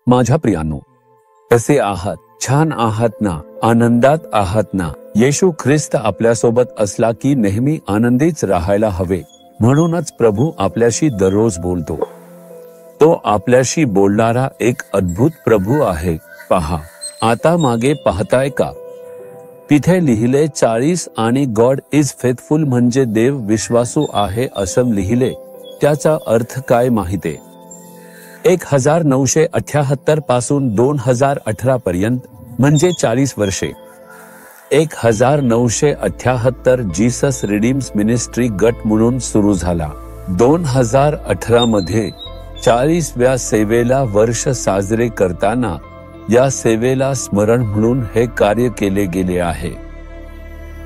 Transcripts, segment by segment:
माझ्या प्रियांनो, कसे आहात? छान आहात ना? आनंदात आहात ना? येशू ख्रिस्त आपल्यासोबत असला की नेहमी आनंदीच राहायला हवे. म्हणूनच प्रभू आपल्याशी दररोज बोलतो. तो आपल्याशी बोलणारा एक अद्भुत प्रभू आहे. पहा, आता मागे पाहताय का? तिथे लिहिले 40 आणि गॉड इज फेथफुल म्हणजे देव विश्वासू आहे असं लिहिले. त्याचा अर्थ काय माहितीये? 1978 पासून 2018 पर्यंत म्हणजे 40 वर्षे. 1978 जीसस रिडीम्स मिनिस्ट्री गट म्हणून सुरू झाला. 2018 मध्ये 40व्या सेवेला वर्ष साजरे करताना या सेवेला स्मरण म्हणून हे कार्य केले गेले आहे.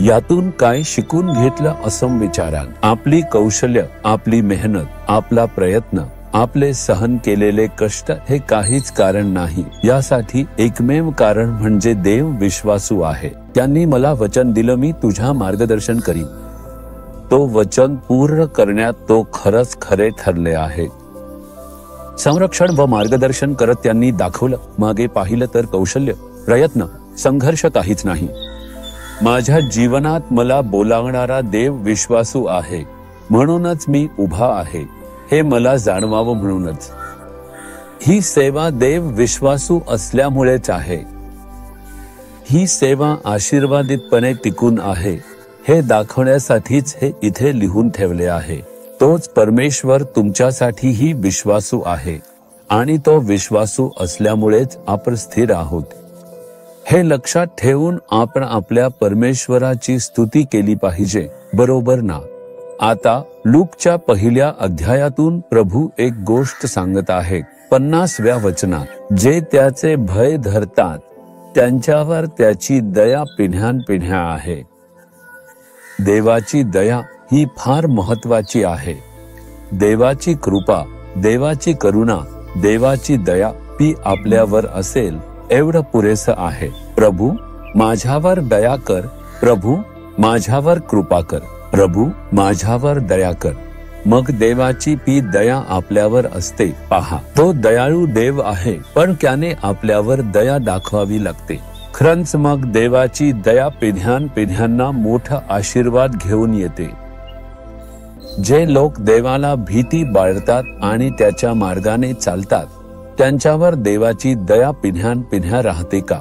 यातून काय शिकून घेतलं असं विचाराल? आपली कौशल्य, आपली मेहनत, आपला प्रयत्न, आपले सहन केलेले कष्ट हे काहीच कारण नाही. यासाठी एकमेव कारण म्हणजे देव विश्वासू आहे. त्यांनी मला वचन दिलं, मी तुझ्या मार्गदर्शन करीन. तो वचन पूर्ण करण्यात तो खरंच खरे ठरले आहे. संरक्षण व मार्गदर्शन करत त्यांनी दाखवलं. मागे पाहिलं तर कौशल्य, प्रयत्न, संघर्ष काहीच नाही. माझ्या जीवनात मला बोलावणारा देव विश्वासू आहे. म्हणूनच मी उभा आहे. हे मला जाणवावं म्हणूनच. ही सेवा देव विश्वासू असल्यामुळेच आहे. ही सेवा आशीर्वादितपणे टिकून आहे हे दाखवण्यासाठीच हे इथे लिहून ठेवले आहे. तोच परमेश्वर तुमच्यासाठीही विश्वासू आहे आणि तो विश्वासू असल्यामुळेच आपण स्थिर आहोत. हे लक्षात ठेवून आपण आपल्या परमेश्वराची स्तुती केली पाहिजे, बरोबर ना? आता लूकच्या पहिल्या अध्यायातून प्रभू एक गोष्ट सांगत आहे. 50व्या वचनात, जे त्याचे भय धरतात त्यांच्यावर त्याची दया पिढ्यानपिढ्या आहे. देवाची दया ही फार महत्वाची आहे. देवाची कृपा, देवाची करुणा, देवाची दया ती आपल्यावर असेल एवढं पुरेसं आहे. प्रभू माझ्यावर दया कर, प्रभू माझ्यावर कृपा कर, प्रभू माझ्यावर दया कर. मग देवाची ती दया आपल्यावर असते. पहा, तो दयाळू देव आहे, पण त्याने आपल्यावर दया दाखवावी लागते. खरंच मग देवाची दया पिढ्यानपिढ्यांना मोठा आशीर्वाद घेऊन येते. जे लोक देवाला भीती बाळगतात आणि त्याच्या मार्गाने चालतात त्यांच्यावर देवाची दया पिढ्यानपिढ्या राहते का?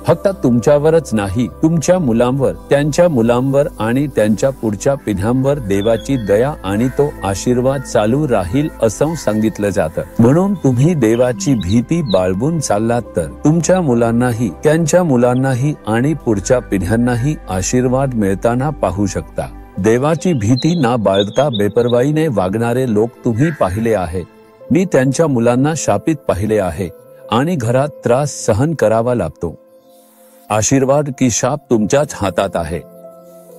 फक्त तुमच्यावरच नाही, तुमच्या मुलांवर, त्यांच्या मुलांवर आणि त्यांच्या पुढच्या पिढ्यांवर देवाची दया आणि तो आशीर्वाद चालू राहील असं सांगितलं जातं. म्हणून तुम्ही देवाची भीती बाळगून चाललात तर तुमच्या मुलांनाही, त्यांच्या मुलांनाही आणि पुढच्या पिढ्यांनाही आशीर्वाद मिळताना पाहू शकता. देवाची भीती ना बाळगता बेपर्वाईने वागणारे लोक तुम्ही पाहिले आहे. मी त्यांच्या मुलांना शापित पाहिले आहे आणि घरात त्रास सहन करावा लागतो. आशीर्वाद की शाप तुमच्याच हातात आहे.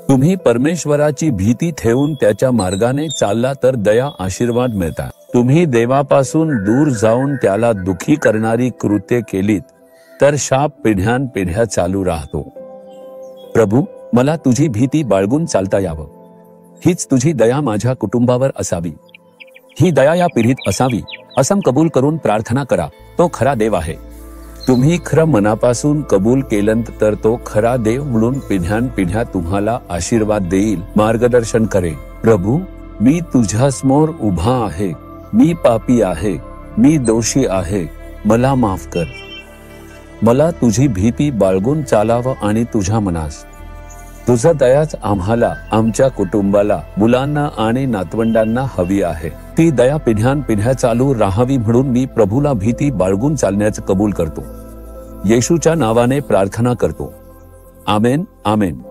तुम्ही परमेश्वराची भीती ठेवून त्याच्या मार्गाने चालला तर दया, आशीर्वाद मिळतात. तुम्ही देवापासून दूर जाऊन त्याला दुखी करणारी कृत्ये केलीत तर शाप पिढ्यानपिढ्या चालू राहतो. प्रभू मला तुझी भीती बाळगून चालता यावं. हीच तुझी दया माझ्या कुटुंबावर असावी. ही दया या पिढीत असावी असं कबूल करून प्रार्थना करा. तो खरा देव आहे. तुम्ही खरं मनापासून कबूल केलं तर तो खरा देव म्हणून पिढ्यानपिढ्या तुम्हाला आशीर्वाद देईल, मार्गदर्शन करेल. प्रभू मी तुझ्यासमोर उभा आहे. मी पापी आहे, मी दोषी आहे. मला माफ कर. मला तुझी भीती बाळगून चालावं आणि तुझ्या मनास तुझं दयाच आम्हाला, आमच्या कुटुंबाला, मुलांना आणि नातवंडांना हवी आहे. ती दया पिढ्यानपिढ्या चालू राहावी म्हणून मी प्रभूला भीती बाळगून चालण्याचं कबूल करतो. येशूच्या नावाने प्रार्थना करतो. आमेन, आमेन.